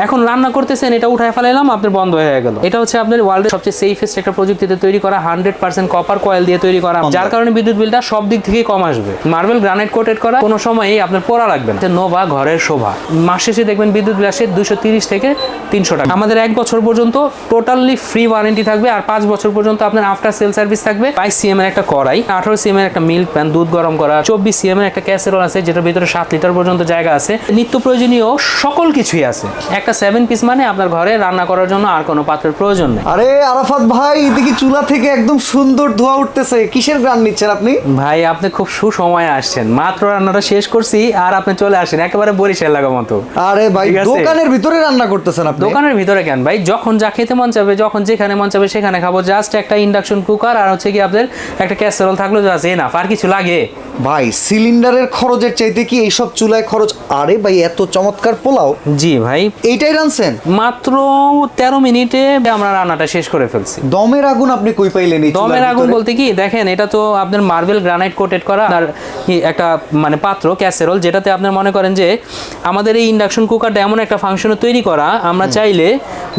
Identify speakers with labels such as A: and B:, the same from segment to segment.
A: এখন রান্না করতেছেন, এটা উঠায় ফেলাইলাম, আপনার বন্ধ হয়ে গেল। এটা হচ্ছে আপনার ওয়ার্ল্ডের সবচেয়ে সেফেস্ট একটা প্রযুক্তিতে তৈরি করা, 100% কপার কয়েল দিয়ে তৈরি করা, যার কারণে বিদ্যুৎ বিলটা সব দিক থেকে কম আসবে। মার্বেল গ্রানাইট কোটেড করা, কোনো সময়ই আপনার পোড়া লাগবে না। নোভা ঘরের শোভা, মাস শেষে দেখবেন বিদ্যুৎ বিল আসে 230 থেকে 300 টাকা। আমাদের 1 বছর পর্যন্ত টোটালি ফ্রি ওয়ারেন্টি থাকবে, আর 5 বছর পর্যন্ত আপনার আফটার সেল সার্ভিস থাকবে। 22 সিএম এর একটা কড়াই, 18 সিএম এর একটা মিল্ক প্যান, দুধ গরম করা, 24 সিএম এর একটা ক্যাসেরোল আছে, যেটার ভিতরে 7 লিটার পর্যন্ত জায়গা আছে, নিত্য প্রয়োজনীয় সকল কিছুই আছে। একটা 7 পিস মানে আপনার ঘরে রান্না করার জন্য আর কোনো পাত্রের প্রয়োজন নেই।
B: আরে আরাফাত ভাই, দেখি চুলা থেকে একদম সুন্দর ধোঁয়া উঠতেছে, কিসের গ্রান নিচ্ছেন আপনি?
A: ভাই আপনি খুব সুসময়ে আসছেন, মাত্র রান্নাটা শেষ করছি আর আপনি চলে আসেন একেবারে বরিশাল লাগা মতো।
B: আরে ভাই, দোকানের ভিতরে রান্না করতেছেন আপনি?
A: দোকানের ভিতরে কেন ভাই, যখন যা খেতে মন চাবে, যখন যেখানে মন চাবে সেখানে খাবো। জাস্ট একটা ইন্ডাকশন কুকার আর হচ্ছে কি আপনার একটা ক্যাসেরোল থাকলো, জাস্ট এনাফ, আর কিছু লাগে?
B: ভাই সিলিন্ডারের খরচের চাইতে কি এইসব চুলায় খরচ? আরে ভাই, এত চমৎকার পোলাও!
A: জি ভাই,
B: এইটাই রানছেন?
A: মাত্র 13 মিনিটে আমরা রান্নাটা শেষ করে ফেলছি।
B: দমের আগুন আপনি কই পাইলেন?
A: দমের আগুন বলতে কি, দেখেন এটা তো আপনার মার্বেল গ্রানাইট কোটেড করা আর একটা মানে পাত্র ক্যাসেরোল, যেটাতে আপনার মনে করেন যে আমাদের এই ইন্ডাকশন কুকারটা এমন একটা ফাংশনে তৈরি করা, আমরা চাইলে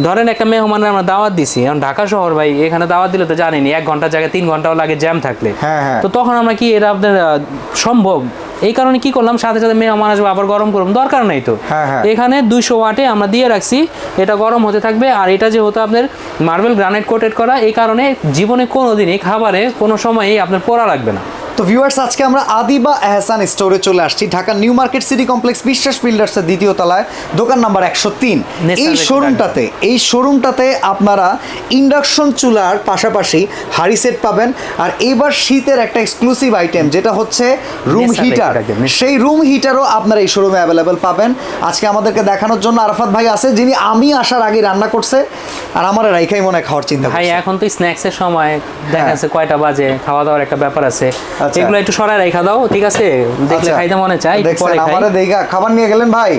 A: ধরেন একটা মেহমানের আমরা দাওয়াত দিছি, কারণ ঢাকা শহর ভাই, এখানে দাওয়াত দিলে তো জানেনি 1 ঘন্টার জায়গায় 3 ঘন্টাও লাগে জ্যাম থাকলে। তো তখন আমরা কি এটা আপনার সম্ভব, এই কারণে কি করলাম, সাথে সাথে মেহমান আসবে আবার গরম করুন, দরকার নাই তো। এখানে 200 ওয়াটে আমরা দিয়ে রাখছি, এটা গরম হতে থাকবে। আর এটা যে হতো আপনার মার্বেল গ্রানাইট কোটেড করা, এই কারণে জীবনে কোনোদিনই খাবারে কোনো সময়ই আপনার পোড়া লাগবে না।
B: তো ভিউয়ার্স, আজকে আমরা আদিবা এহসান স্টোরে চলে আসছি, Dhaka new market city complex, বিশ্বাস বিল্ডার্সের 2য় তলায়, দোকান নাম্বার 103। এই শোরুমটাতে আপনারা ইন্ডাকশন চুলার পাশাপাশি হাড়ি সেট পাবেন। আর এবার শীতের একটা এক্সক্লুসিভ আইটেম, যেটা হচ্ছে রুম হিটার, সেই রুম হিটারও আপনারা এই শোরুমে অ্যাভেলেবেল পাবেন। আজকে আমাদেরকে দেখানোর জন্য আরাফাত ভাই আছে, যিনি আমি আসার আগে রান্না করছে, আর আমার রাইখাই মনে হয় খাওয়ার চিন্তা
A: ভাই। এখন তো স্ন্যাক্সের সময়, দেখা যাচ্ছে কয়টা বাজে, খাওয়া দাওয়ার একটা ব্যাপার আছে, এগুলো একটু সরাই রাখা দাও, ঠিক আছে? দেখলে খাইতে মনে চাই, পরে খাই।
B: আমারে দেখা খাবার নিয়ে গেলেন ভাই?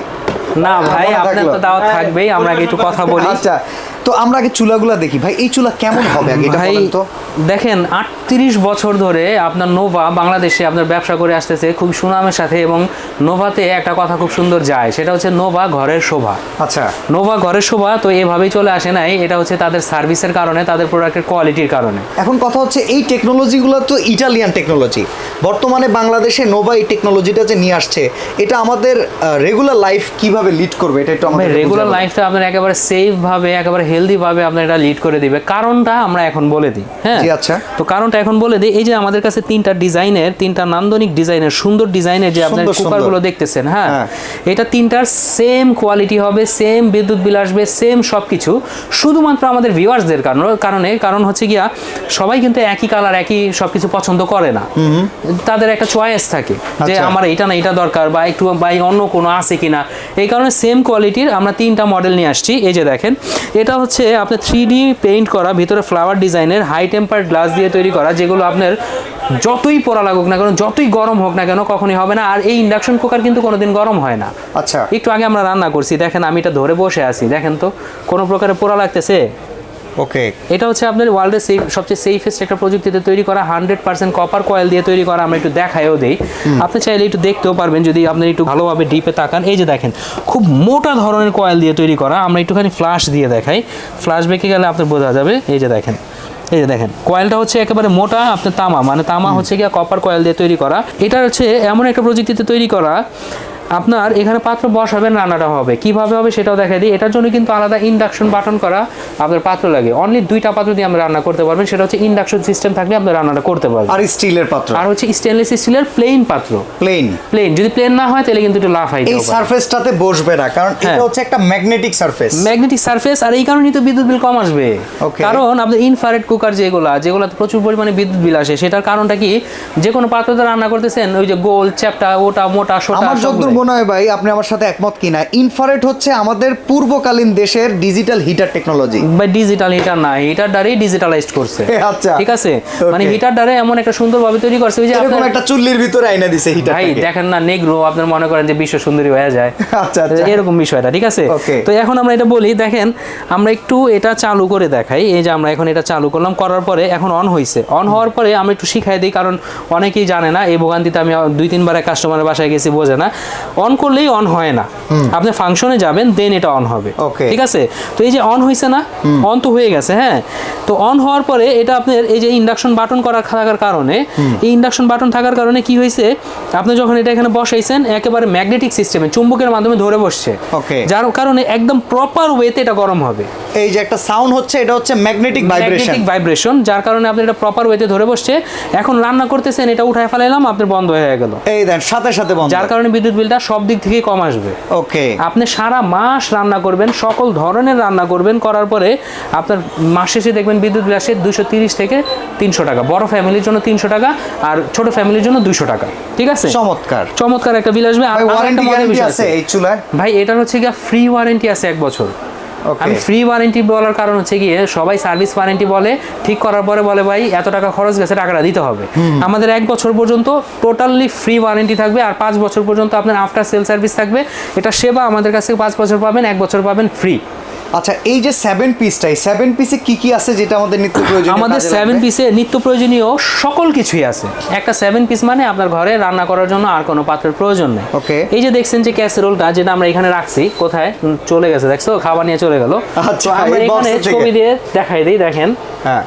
A: না ভাই, আপনার তো দাওয়াত থাকবেই, আমরা আগে একটু কথা বলি।
B: আচ্ছা, তো আমরা আগে চুলাগুলো দেখি ভাই, এই চুলা কেমন হবে আগে এটা বলেন তো।
A: দেখেন 38 বছর ধরে আপনার নোভা বাংলাদেশে আপনার ব্যবসা করে আসতেছে খুব সুনামের সাথে, এবং নোভাতে একটা কথা খুব সুন্দর যায়, সেটা হচ্ছে নোভা ঘরের শোভা।
B: আচ্ছা,
A: নোভা ঘরের শোভা তো এভাবেই চলে আসে নাই, এটা হচ্ছে তাদের সার্ভিসের কারণে, তাদের প্রোডাক্টের কোয়ালিটির কারণে।
B: এখন কথা হচ্ছে এই টেকনোলজিগুলো তো ইটালিয়ান টেকনোলজি, বর্তমানে বাংলাদেশে নোভা এই টেকনোলজিটা যে নিয়ে আসছে, এটা আমাদের রেগুলার লাইফ কিভাবে লিড করবে, এটা একটু আমাদের
A: রেগুলার লাইফটা আপনার একেবারে সেফ ভাবে, একেবারে হেলদি ভাবে আপনার এটা লিড করে দিবে। কারণটা আমরা এখন বলে দিই। হ্যাঁ,
B: আচ্ছা,
A: তো কারণটা এখন বলে দিই। এই যে আমাদের কাছে 3টা ডিজাইনের, 3টা নান্দনিক ডিজাইনের, সুন্দর ডিজাইনের যে আপনার কুকারগুলো দেখতেছেন, হ্যাঁ, এটা 3টার সেম কোয়ালিটি হবে, সেম বিদ্যুৎ বিল আসবে, সেম সবকিছু। শুধুমাত্র আমাদের ভিউয়ার্সদের কারণ হচ্ছে গিয়া সবাই কিন্তু একই কালার, একই সবকিছু পছন্দ করে না, তাদের একটা চয়েস থাকে যে আমার এটা না এটা দরকার, বা একটু অন্য কোনো আছে কিনা। এই কারণে সেম কোয়ালিটির আমরা 3টা মডেল নিয়ে আসছি। এই যে দেখেন, এটা হচ্ছে আপনার 3D পেইন্ট করা, ভিতরে ফ্লাওয়ার ডিজাইনের, হাই টেম্পার গ্লাস দিয়ে তৈরি করা, যেগুলো আপনার যতই পোড়া লাগুক না কেন, যতই গরম হোক না কেন, কখনই হবে না। আর এই ইন্ডাকশন কুকার কিন্তু কোনোদিন গরম হয় না।
B: আচ্ছা,
A: একটু আগে আমরা রান্না করছি, দেখেন আমি এটা ধরে বসে আছি, দেখেন তো কোনো প্রকারে পোড়া লাগতেছে?
B: ওকে,
A: এটা হচ্ছে আপনার ওয়ার্ল্ডের সবচেয়ে সেফেস্ট একটা প্রযুক্তিতে তৈরি করা, 100% কপার কয়েল দিয়ে তৈরি করা। আমরা একটু দেখাইও দেই, আপনি চাইলে একটু দেখতেও পারবেন যদি আপনি একটু ভালোভাবে ডিপে তাকান। এই যে দেখেন, খুব মোটা ধরনের কয়েল দিয়ে তৈরি করা। আমরা একটুখানি ফ্ল্যাশ দিয়ে দেখাই, ফ্ল্যাশ বেঁকে গেলে আপনার বোঝা যাবে। এই যে দেখেন, কয়েলটা হচ্ছে একেবারে মোটা, আপনার তামা হচ্ছে গিয়ে কপার কয়েল দিয়ে তৈরি করা। এটা হচ্ছে এমন একটা প্রযুক্তিতে তৈরি করা, আপনার এখানে পাত্র বসাবেন, রান্নাটা হবে কিভাবে হবে সেটাও দেখা দিই। এটার জন্য কিন্তু আলাদা ইন্ডাকশন বাটন করা আপনার পাত্র লাগে। অনলি 2টা পাত্র দিয়ে আমরা রান্না করতে পারবেন, সেটা হচ্ছে ইন্ডাকশন সিস্টেম থাকলে আপনি রান্নাটা করতে পারবেন।
B: আর স্টিলের পাত্র, আর
A: হচ্ছে স্টেনলেস স্টিলের প্লেন পাত্র। প্লেন যদি প্লেন না হয় তাহলে কিন্তু একটু লাফ হয়,
B: এই সারফেসটাতে বসবে না, কারণ এটা হচ্ছে একটা ম্যাগনেটিক সারফেস। আর এই কারণেই তো বিদ্যুৎ বিল কম আসবে। কারণ আপনার ইনফ্রারেড কুকার যেগুলোতে প্রচুর পরিমাণে বিদ্যুৎ বিল আসে, সেটার কারণটা কি, যে কোনো পাত্রতে রান্না করতেছেন, ওই যে গোল চ্যাপটা, ওটা মোটা সোটা। আমার যতদূর মনে হয় ভাই, আপনি আমার সাথে একমত কিনা, ইনফ্রারেড হচ্ছে আমাদের পূর্বকালীন দেশের ডিজিটাল হিটার টেকনোলজি।
A: ভাই ডিজিটাল হিটার না, হিটার দ্বারাই ডিজিটালাইজড করছে।
B: আচ্ছা,
A: ঠিক আছে, মানে হিটার দ্বারা এমন একটা সুন্দরভাবে তৈরি করছে, ওই যে
B: এরকম একটা চুল্লির ভিতরে আইনা দিছে হিটার।
A: ভাই দেখেন না, নেগ্রো আপনার মনে করেন যে বিশ্ব সুন্দরী হয়ে যায়।
B: আচ্ছা,
A: এরকম বিষয়টা, ঠিক আছে। তো এখন আমরা এটা বলি, দেখেন আমরা একটু এটা চালু করে দেখাই। এই যে আমরা এখন এটা চালু করলাম, করার পরে এখন অন হয়েছে। অন হওয়ার পরে আমরা একটু শিখাই দিই, কারণ অনেকেই জানে না, এই ভোগান্তিতে আমি 2-3 বার কাস্টমারের বাসায় গেছি, বোঝে না। অন করলেই অন হয় না, আপনি ফাংশনে যাবেন দেন এটা অন হবে। ঠিক আছে, তো এই যে অন হয়েছে না, অন তো হয়ে গেছে। হ্যাঁ, তো অন হওয়ার পরে এটা আপনার এই যে ইন্ডাকশন বাটন করা থাকার কারণে, এই ইন্ডাকশন বাটন থাকার কারণে কি হয়েছে, আপনি যখন এটা এখানে বসাইছেন একেবারে ম্যাগনেটিক সিস্টেমে চুম্বকের মাধ্যমে ধরে বসছে, যার কারণে একদম প্রপার ওয়েতে এটা গরম হবে।
B: এই যে একটা সাউন্ড হচ্ছে, এটা হচ্ছে ম্যাগনেটিক
A: ভাইব্রেশন, যার কারণে আপনি এটা প্রপার ওয়েতে ধরে বসছে। এখন রান্না করতেছেন, এটা উঠায় ফেলাইলাম, আপনার বন্ধ হয়ে গেল,
B: এই দেন সাথে সাথে বন্ধ,
A: যার কারণে বিদ্যুৎ বিলটা সব দিক থেকে কম আসবে।
B: ওকে,
A: আপনি সারা মাস রান্না করবেন, সকল ধরনের রান্না করবেন, করার পরে আপনার মাস শেষে দেখবেন বিদ্যুৎ বিল আসে 230 থেকে 300 টাকা। বড় ফ্যামিলির জন্য 300 টাকা আর ছোট ফ্যামিলির জন্য 200 টাকা। ঠিক আছে, চমৎকার একটা বিল আসবে। আর
B: ওয়ারেন্টি গ্যারান্টি আছে এই চুলায়?
A: ভাই এটার হচ্ছে গিয়ে ফ্রি ওয়ারেন্টি আছে 1 বছর। আমি ফ্রি ওয়ারেন্টি বলার কারণ হচ্ছে গিয়ে সবাই সার্ভিস ওয়ারেন্টি বলে, ঠিক করার পরে বলে ভাই এত টাকা খরচ গেছে, টাকাটা দিতে হবে। আমাদের 1 বছর পর্যন্ত টোটালি ফ্রি ওয়ারেন্টি থাকবে, আর 5 বছর পর্যন্ত আপনার আফটার সেল সার্ভিস থাকবে। এটা সেবা আমাদের কাছে 5 বছর পাবেন, 1 বছর পাবেন ফ্রি।
B: আচ্ছা, এই যে 7 পিসটাই, 7 পিসে কি কি আছে যেটা আমাদের নিত্য প্রয়োজনীয়?
A: আমাদের 7 পিসে নিত্য প্রয়োজনীয় সকল কিছুই আছে। একটা 7 পিস মানে আপনার ঘরে রান্না করার জন্য আর কোনো পাত্রের প্রয়োজন নেই।
B: ওকে,
A: এই যে দেখছেন যে ক্যাসেরোলটা, যেটা আমরা এখানে রাখছি, কোথায় চলে গেছে দেখছো, খাবার নিয়ে চলে গেল।
B: আচ্ছা,
A: আমরা এখানে ছবি দিয়ে দেখাই দিই, দেখেন। হ্যাঁ,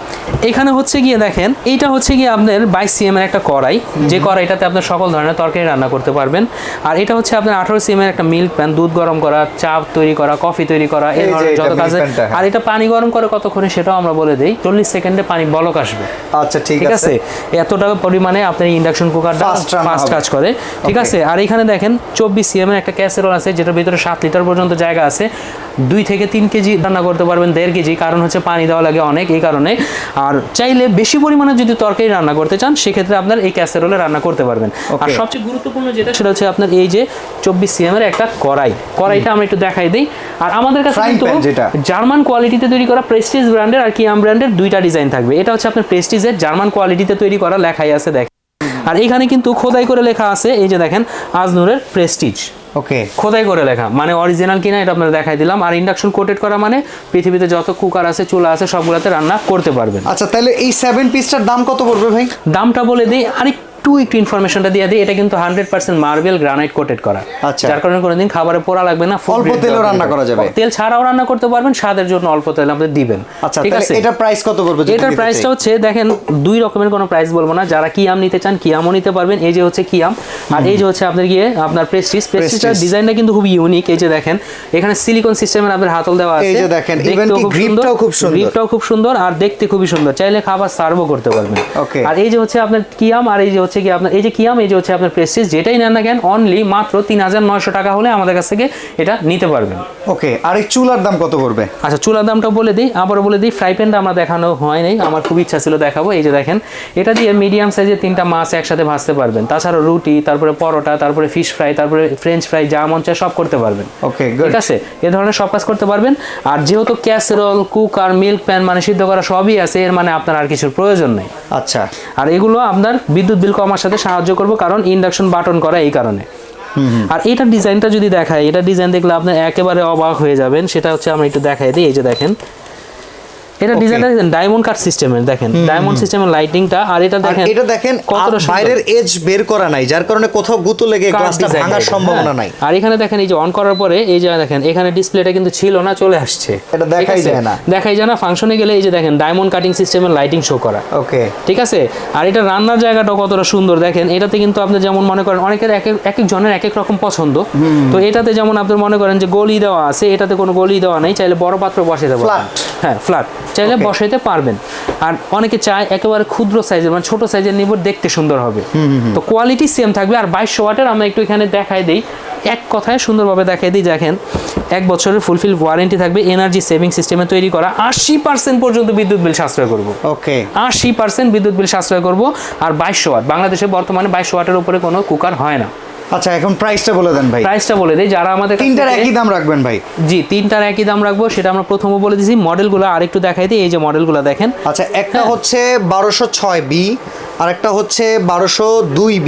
A: এখানে হচ্ছে গিয়ে দেখেন, এইটা হচ্ছে গিয়ে আপনার 22 cm এর একটা কড়াই, যে কড়াইটাতে আপনার সকল ধরনের তরকারি রান্না করতে পারবেন। আর এটা হচ্ছে আপনার 18 cm এর একটা মিল্ক প্যান, দুধ গরম করা, চা তৈরি করা, কফি তৈরি করা, এই ধরনের যত কাজে। আর এটা পানি গরম করে কতক্ষণে সেটাও আমরা বলে দেই, 40 সেকেন্ডে পানি বলক আসবে।
B: আচ্ছা, ঠিক আছে।
A: এতটা পরিমাণে আপনার ইন্ডাকশন কুকারটা ফাস্ট কাজ করে। ঠিক আছে, আর এখানে দেখেন 24 cm এর একটা ক্যাসেরোল আছে, যেটার ভিতরে 7 লিটার পর্যন্ত জায়গা আছে। 2 থেকে 3 কেজি রান্না করতে পারবেন, 1.5 কেজি, কারণ হচ্ছে পানি দেওয়া লাগে অনেক, এই কারণে। আর চাইলে বেশি পরিমাণে যদি তরকারি রান্না করতে চান, সেক্ষেত্রে আপনার এই ক্যাসেরোলে রান্না করতে পারবেন। আর সবচেয়ে গুরুত্বপূর্ণ যেটা, সেটা হচ্ছে আপনার এই যে 24 cm এর একটা কড়াইটা আমরা একটু দেখাই দিই। আর আমাদের কাছে কিন্তু জার্মান কোয়ালিটিতে তৈরি করা প্রেস্টিজ ব্র্যান্ডের আর কিয়াম ব্র্যান্ডের 2টা ডিজাইন থাকবে। এটা হচ্ছে আপনার প্রেস্টিজের জার্মান কোয়ালিটিতে তৈরি করা, লেখাই আছে দেখেন। আর এখানে কিন্তু খোদাই করে লেখা আছে, এই যে দেখেন আজনুরের প্রেস্টিজ, খোদাই করে লেখা, মানে অরিজিনাল কিনা এটা আপনারা দেখাই দিলাম। আর ইন্ডাকশন কোটেড করা মানে পৃথিবীতে যত কুকার আছে, চুলা আছে, সবগুলোতে রান্না করতে পারবেন।
B: আচ্ছা, তাহলে এই 7 পিসটার দাম কত পড়বে ভাই?
A: দামটা বলে দিই, একটু ইনফরমেশনটা দিয়ে দিই। এটা কিন্তু 100% মার্বেল গ্রানাইট কোটেড করা, যার কারণে কোনোদিন খাবারে পোড়া লাগবে না,
B: অল্প তেলেও রান্না করা যাবে,
A: তেল ছাড়াও রান্না করতে পারবেন, স্বাদের জন্য অল্প তেল আপনি দিবেন।
B: আচ্ছা, ঠিক আছে। এটা প্রাইস কত পড়বে?
A: এটার প্রাইসটা হচ্ছে দেখেন 2 রকমের, কোনো প্রাইস বলবো না। যারা কিয়াম নিতে চান কিয়ামও নিতে পারবেন, এই যে হচ্ছে কিয়াম, আর এই যে হচ্ছে আপনার প্রেস্টিজটার ডিজাইনটা কিন্তু খুব ইউনিক। এই যে দেখেন এখানে সিলিকন সিস্টেমের আপনার হাতল দেওয়া আছে,
B: এই যে দেখেন, ইভেন কি গ্রিপটাও খুব সুন্দর, আর দেখতে খুবই সুন্দর, চাইলে খাবার সার্ভও করতে পারবেন। আর এই যে হচ্ছে আপনার কিয়াম, আর এই যে হচ্ছে কি আপনার এই যে কিয়াম, এই যে হচ্ছে আপনার প্রেস্টিজ, যেটাই নেন না কেন অনলি মাত্র 3900 টাকা হলে আমাদের কাছ থেকে এটা নিতে পারবেন। ওকে, আর এই চুলার দাম কত পড়বে?
A: আচ্ছা, চুলার দামটা বলে দিই, আবারও বলে দিই। ফ্রাই প্যানটা আমরা দেখানো হয় নাই, আমার খুব ইচ্ছা ছিল দেখাবো। এই যে দেখেন, এটা দিয়ে মিডিয়াম সাইজের 3টা মাছ একসাথে ভাজতে পারবেন, তাছাড়া রুটি, তারপরে পরোটা, তারপরে ফিশ ফ্রাই, তারপরে ফ্রেঞ্চ ফ্রাই, যা মন চায় সব করতে পারবেন।
B: ওকে,
A: ঠিক আছে, এ ধরনের সব কাজ করতে পারবেন। আর যেহেতু ক্যাসেরোল, কুকার, মিল্ক প্যান মানে সিদ্ধ করা সবই আছে, এর মানে আপনার আর কিছুর প্রয়োজন নেই।
B: আচ্ছা,
A: আর এগুলো আপনার বিদ্যুৎ বিল কমার সাথে সাহায্য করবে, কারণ ইন্ডাকশন বাটন করা, এই কারণে। আর এটা ডিজাইনটা যদি দেখায়, এটা ডিজাইন দেখলে আপনি একেবারে অবাক হয়ে যাবেন। সেটা হচ্ছে আমরা একটু দেখাই দিই, এই যে দেখেন এটা ডিজাইনটা ডায়মন্ড কাট সিস্টেমের, দেখেন ডায়মন্ড সিস্টেমের লাইটিংটা। আর এটা
B: দেখেন কতটা বাইরের এজ বের করা নাই, যার কারণে কোথাও গুঁতো লেগে গ্লাসটা ভাঙার সম্ভাবনা নাই।
A: আর এখানে দেখেন এই যে অন করার পরে, এই যে দেখেন এখানে ডিসপ্লেটা কিন্তু ছিল না, চলে আসছে,
B: এটা দেখাই যায় না। ফাংশনে
A: গেলে এই যে দেখেন ডায়মন্ড কাটিং সিস্টেমের লাইটিং শো করা।
B: ওকে,
A: ঠিক আছে। আর এটা রান্নার জায়গাটাও কতটা সুন্দর দেখেন। এটাতে কিন্তু আপনি যেমন মনে করেন, অনেকের এক এক জনের এক এক রকম পছন্দ, তো এটাতে যেমন আপনি মনে করেন যে গলি দেওয়া আছে, এটাতে কোনো গলি দেওয়া নেই, চাইলে বড় পাত্র বসাইতে পারবেন। হ্যাঁ, ফ্ল্যাট চাইলে বসাইতে পারবেন। আর অনেকে চায় একেবারে ক্ষুদ্র সাইজের, মানে ছোট সাইজের নিব, দেখতে সুন্দর হবে, তো কোয়ালিটি সেম থাকবে। আর 2200 ওয়াটের আমরা একটু এখানে দেখাই দিই, এক কথায় সুন্দরভাবে দেখাই দিই। দেখেন 1 বছরের ফুলফিল ওয়ারেন্টি থাকবে, এনার্জি সেভিং সিস্টেমে তৈরি করা, 80% পর্যন্ত বিদ্যুৎ বিল সাশ্রয় করব।
B: ওকে,
A: 80% বিদ্যুৎ বিল সাশ্রয় করব। আর 2200 ওয়াট, বাংলাদেশে বর্তমানে 2200 ওয়াটের উপরে কোনো কুকার হয় না।
B: আচ্ছা, এখন প্রাইসটা বলে দেন ভাই।
A: প্রাইসটা বলে দেই, যারা আমাদের
B: তিনটার একই দাম রাখবেন ভাই?
A: জি, তিনটার একই দাম রাখবো, সেটা আমরা প্রথমে বলে দিয়েছি। মডেলগুলো আরেকটু দেখাই দিই, এই যে মডেলগুলো দেখেন।
B: আচ্ছা, একটা হচ্ছে 1206B, আরেকটা হচ্ছে 1202B,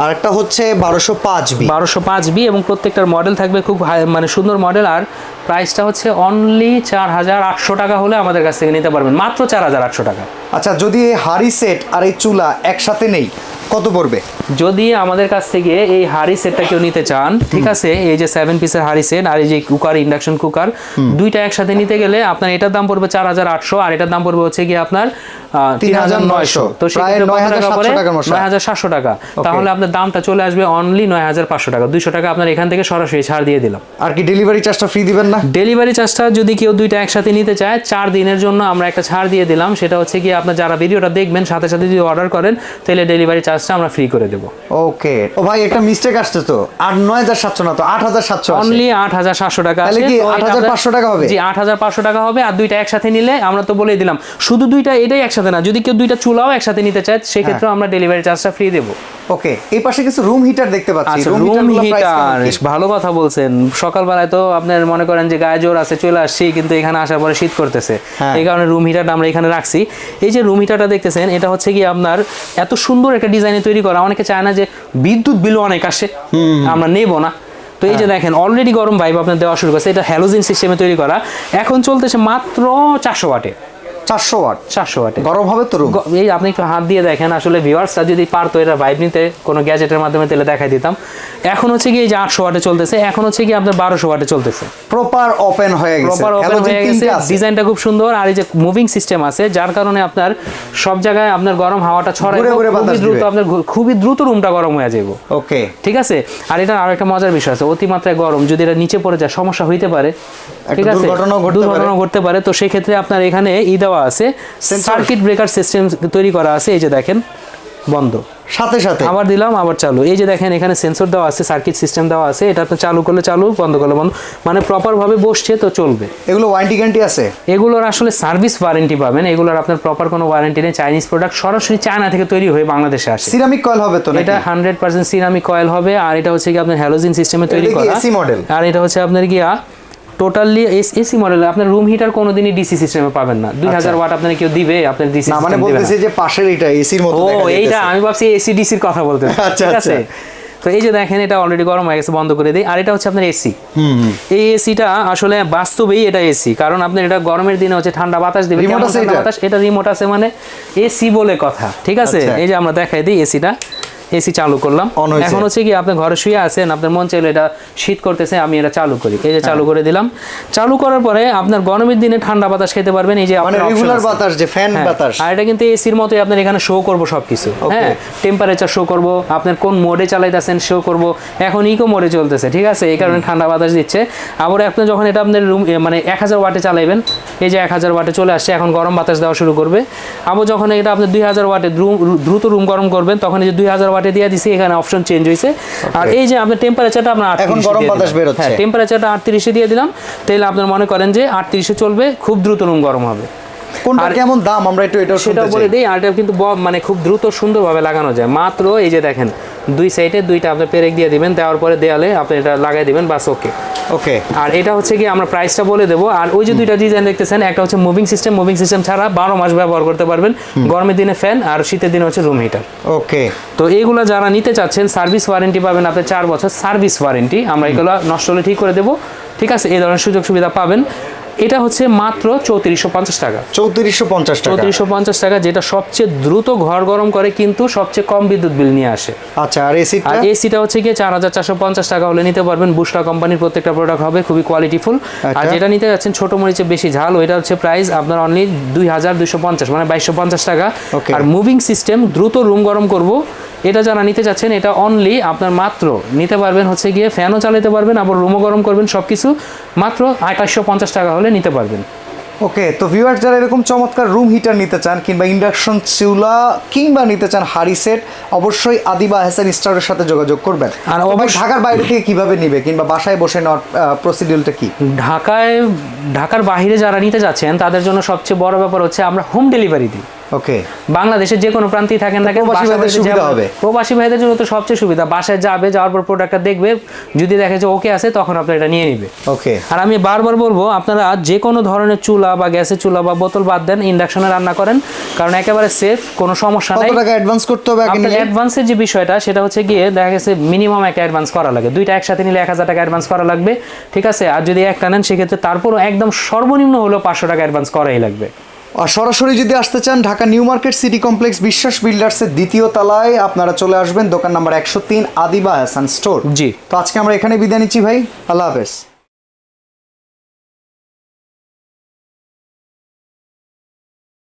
B: আরেকটা হচ্ছে 1205B।
A: 1205B, এবং প্রত্যেকটার মডেল থাকবে খুব মানে সুন্দর মডেল। আর প্রাইসটা হচ্ছে অনলি 4800 টাকা হলে আমাদের কাছ থেকে নিতে পারবেন, মাত্র 4800 টাকা।
B: আচ্ছা, যদি এই হাড়ি সেট আর এই চুলা একসাথে নেই, কত পড়বে?
A: যদি আমাদের কাছ থেকে এই হাড়ি সেটটা কেউ নিতে চান, ঠিক আছে, এই যে 7 পিসের হাড়ি সেট আর এই যে কুকার, ইন্ডাকশন কুকার, দুইটা একসাথে নিতে গেলে আপনার এটার দাম পড়বে 4800 আর এটার দাম পড়বে হচ্ছে কি আপনার 3900। তো সেক্ষেত্রে 9700 টাকা। তাহলে আপনার দামটা চলে আসবে অনলি 9500 টাকা। 200 টাকা আপনার এখান থেকে সরাসরি ছাড় দিয়ে দিলাম।
B: আর কি ডেলিভারি চার্জটা ফ্রি দিবেন না?
A: ডেলিভারি চার্জটা যদি কেউ দুইটা একসাথে নিতে চায় 4 দিনের জন্য আমরা একটা ছাড় দিয়ে দিলাম। সেটা হচ্ছে কি আপনার যারা ভিডিওটা দেখবেন সাথে সাথে যদি অর্ডার করেন তাহলে ডেলিভারি চার্জটা আমরা ফ্রি করে দেব।
B: ওকে। ও ভাই একটা মিস্টেক আসছে তো, 9700 না তো 8700,
A: অনলি 8700 টাকা।
B: তাহলে কি 8500 টাকা হবে?
A: জি 8500 টাকা হবে। আর দুইটা একসাথে নিলে আমরা তো বলেই দিলাম, শুধু দুইটা এটাই একসাথে না, যদি কেউ দুইটা চুলাও একসাথে নিতে চায় সেক্ষেত্রে আমরা ডেলিভারি চার্জটা ফ্রি দেব।
B: ওকে। এই পাশে কিছু রুম হিটার দেখতে পাচ্ছি।
A: রুম হিটার, ভালো কথা বলছেন। সকালবেলায় তো আপনার মনে করেন যে গায়ে জোর আছে, চলে আসছি, কিন্তু এখানে আসার পরে শীত করতেছে, এই কারণে রুম হিটারটা আমরা এখানে রাখছি। এই যে রুম হিটারটা দেখতেছেন, এটা হচ্ছে কি আপনার এত সুন্দর একটা ডিজাইনে তৈরি করা। অনেকে চায় না যে বিদ্যুৎ বিল অনেক আসে, আমরা নেব না। তো এই যে দেখেন অলরেডি গরম ভাইব আপনার দেওয়া শুরু করছে। এটা হ্যালোজেন সিস্টেমে তৈরি করা, এখন চলতেছে মাত্র 400 ওয়াটে।
B: 400 ওয়াট?
A: 400 ওয়াটে
B: গরম হবে তো রুম?
A: এই আপনি একটু হাত দিয়ে দেখেন, আসলে ভিউয়ার্সরা যদি পারতো এটা ভাইব নিতে কোনো গ্যাজেটের মাধ্যমে তাহলে দেখাই দিতাম। এখন হচ্ছে কি এই যে 800 ওয়াটে চলতেছে, এখন হচ্ছে কি আপনার 1200 ওয়াটে চলতেছে।
B: প্রপার ওপেন হয়ে গেছে,
A: ডিজাইনটা খুব সুন্দর। আর এই যে মুভিং সিস্টেম আছে, যার কারণে আপনার সব জায়গায় আপনার গরম হাওয়াটা ছড়ায়, খুবই দ্রুত আপনার খুবই দ্রুত রুমটা গরম হয়ে যাবে।
B: ওকে,
A: ঠিক আছে। আর এটা আরো একটা মজার বিষয় আছে, অতিমাত্রায় গরম যদি এটা নিচে পড়ে যায় সমস্যা হইতে পারে, ঠিক আছে, দুর্ঘটনা ঘটতে পারে। তো সেই ক্ষেত্রে আপনার এখানে দেওয়া আছে, সার্কিট ব্রেকার সিস্টেম তৈরি করা আছে। এই যে দেখেন বন্ধ,
B: সাথে সাথে
A: আবার দিলাম আবার চালু। এই যে দেখেন এখানে সেন্সর দেওয়া আছে, সার্কিট সিস্টেম দেওয়া আছে। এটা আপনি চালু করলে চালু, বন্ধ করলে বন্ধ, মানে প্রপার ভাবে বসছে তো চলবে।
B: এগুলো ওয়ারেন্টি গ্যারান্টি আছে?
A: এগুলোর আসলে সার্ভিস ওয়ারেন্টি পাবেন, এগুলোর আপনার প্রপার কোনো ওয়ারেন্টি নেই। চাইনিজ প্রোডাক্ট সরাসরি চায়না থেকে তৈরি হয়ে বাংলাদেশে আসে।
B: সিরামিক কয়েল হবে তো?
A: এটা 100% সিরামিক কয়েল হবে। আর এটা হচ্ছে কি আপনার হ্যালোজেন সিস্টেমে তৈরি করা
B: এসি মডেল।
A: আর এটা হচ্ছে আপনার গিয়া টোটালি এসি মডেল। আপনার রুম হিটার কোনোদিনই ডিসি সিস্টেমে পাবেন না। 2000 ওয়াট আপনার কেউ দিবে, আপনার ডিসি
B: না, মানে বলতেছে যে পাশের এটা এসির মতো দেখা যাচ্ছে।
A: এইটা আমি ভাবছি এসি ডিসির কথা বলতে। ঠিক আছে। তো এই যে দেখেন এটা অলরেডি গরম হয়ে গেছে, বন্ধ করে দিই। আর এটা হচ্ছে আপনার এসি। এই এসিটা আসলে বাস্তবেই এটা এসি, কারণ আপনার এটা গরমের দিনে হচ্ছে ঠান্ডা বাতাস দেবে। এটা রিমোট আছে, মানে এসি বলে কথা। ঠিক আছে। এই যে আমরা দেখাই দিই এসিটা, এসি চালু করলাম। এখন হচ্ছে কি আপনি ঘরে শুয়ে আছেন, আপনার মন চাইলো এটা শীত করতেছে, আমি এটা চালু করি। এই যে চালু করে দিলাম। চালু করার পরে আপনার গরমের দিনে ঠান্ডা বাতাস খেতে পারবেন। এই যে
B: আপনার রেগুলার বাতাস, যে ফ্যান বাতাস।
A: আর এটা কিন্তু এসির মতোই আপনার এখানে শো করব সবকিছু। হ্যাঁ, টেম্পারেচার শো করব, আপনার কোন মোডে চালাইতেছেন শো করব। এখন ইকো মোডে চলতেছে, ঠিক আছে, এই কারণে ঠান্ডা বাতাস দিচ্ছে। আবার আপনি যখন এটা আপনার রুম মানে 1000 ওয়াটে চালাইবেন, এই যে 1000 ওয়াটে চলে আসছে, এখন গরম বাতাস দেওয়া শুরু করবে। আবার যখন এটা আপনি 2000 ওয়াটে দ্রুত রুম গরম করবেন, তখন এই যে 2000 ওয়াটে দিয়ে দিছি, এখানে অপশন চেঞ্জ হয়েছে। আর এই যে আপনার টেম্পারেচারটা আপনার 38
B: এখন গরম বাতাস বের হচ্ছে।
A: হ্যাঁ, টেম্পারেচারটা 38 এ দিয়ে দিলাম, তাহলে আপনার মনে করেন যে 38 এ চলবে, খুব দ্রুত রুম গরম হবে।
B: কোনটা কেমন দাম আমরা একটু এটা
A: সেটা বলে দেই। আর এটা কিন্তু মানে খুব দ্রুত সুন্দরভাবে লাগানো যায়। মাত্র এই যে দেখেন দুই সাইডে দুইটা আপনি পেরেক দিয়ে দিবেন, দেওয়ার পরে দেয়ালে আপনি এটা লাগাই দিবেন, বাস। ওকে
B: ওকে।
A: আর এটা হচ্ছে কি আমরা প্রাইসটা বলে দেবো। আর ওই যে দুইটা ডিজাইন দেখতেছেন, একটা হচ্ছে মুভিং সিস্টেম, মুভিং সিস্টেম ছাড়া 12 মাস ব্যবহার করতে পারবেন। গরমের দিনে ফ্যান, আর শীতের দিনে হচ্ছে রুম হিটার।
B: ওকে।
A: তো এইগুলো যারা নিতে চাচ্ছেন, সার্ভিস ওয়ারেন্টি পাবেন আপনি 4 বছর সার্ভিস ওয়ারেন্টি। আমরা এগুলো নষ্ট হলে ঠিক করে দেবো, ঠিক আছে, এই ধরনের সুযোগ সুবিধা পাবেন। এটা হচ্ছে মাত্র 3450 টাকা। 3450 টাকা, যেটা সবচেয়ে দ্রুত ঘর গরম করে, কিন্তু সবচেয়ে কম বিদ্যুৎ বিল নিয়ে আসে।
B: আচ্ছা। আর এসিটা
A: হচ্ছে কি 4450 টাকা হলে নিতে পারবেন। বুশরা কোম্পানির প্রত্যেকটা প্রোডাক্ট হবে খুবই কোয়ালিটিফুল। আর যেটা নিতে যাচ্ছেন ছোট মরিচে বেশি ঝাল, ওইটা হচ্ছে প্রাইস আপনার অনলি 2250, মানে 2250 টাকা। আর মুভিং সিস্টেম, দ্রুত রুম গরম করব, এটা যারা নিতে চাচ্ছেন, এটা অনলি আপনার মাত্র নিতে পারবেন হচ্ছে গিয়ে ফ্যানও চালাতে পারবেন, আবার রুমও গরম করবেন, সবকিছু মাত্র 2850 টাকা হলে নিতে পারবেন।
B: ওকে। তো ভিউয়ার্স যারা এরকম চমৎকার রুম হিটার নিতে চান, কিংবা ইন্ডাকশন চুলা, কিংবা নিতে চান হাড়ি সেট, অবশ্যই আদিবা এহসান স্টোরের সাথে যোগাযোগ করবেন। আর ঢাকার বাইরে থেকে কিভাবে নিবে, কিংবা বাসায় বসে নেওয়ার প্রসিডিউরটা কি?
A: ঢাকার বাইরে যারা নিতে যাচ্ছেন তাদের জন্য সবচেয়ে বড় ব্যাপার হচ্ছে আমরা হোম ডেলিভারি দিই।
B: ওকে।
A: বাংলাদেশের যে কোনো প্রান্তেই থাকেন না কেন, প্রবাসী ভাইদের জন্য তো সবচেয়ে সুবিধা। বাসায় যাওয়ার পর প্রোডাক্টটা দেখবে, যদি দেখে যে ওকে আছে, তখন আপনারা এটা নিয়ে নিবে।
B: ওকে। আর
A: আমি বারবার বলবো, আপনারা যে কোনো ধরনের চুলা বা গ্যাসের চুলা বা বোতল বাদ দেন, ইন্ডাকশনে রান্না করেন, কারণ একেবারে সেফ, কোনো সমস্যা নাই।
B: কত টাকা অ্যাডভান্স করতে হবে?
A: আপনার অ্যাডভান্সের যে বিষয়টা, সেটা হচ্ছে গিয়ে দেখা গেছে মিনিমাম একটা অ্যাডভান্স করা লাগে। দুইটা একসাথে নিলে 1000 টাকা অ্যাডভান্স করা লাগবে, ঠিক আছে। আর যদি একটা নেন সেক্ষেত্রে তারপরও একদম সর্বনিম্ন হলেও 500 টাকা অ্যাডভান্স করাই লাগবে।
B: আর সরাসরি যদি আসতে চান Dhaka new market city complex বিশ্বাস বিল্ডার্সের দ্বিতীয় তলায় আপনারা চলে আসবেন, দোকান নাম্বার 103 আদিবা এহসান স্টোর।
A: জি,
B: তো আজকে আমরা এখানে বিদায় নিচ্ছি ভাই, আল্লাহ হাফেজ।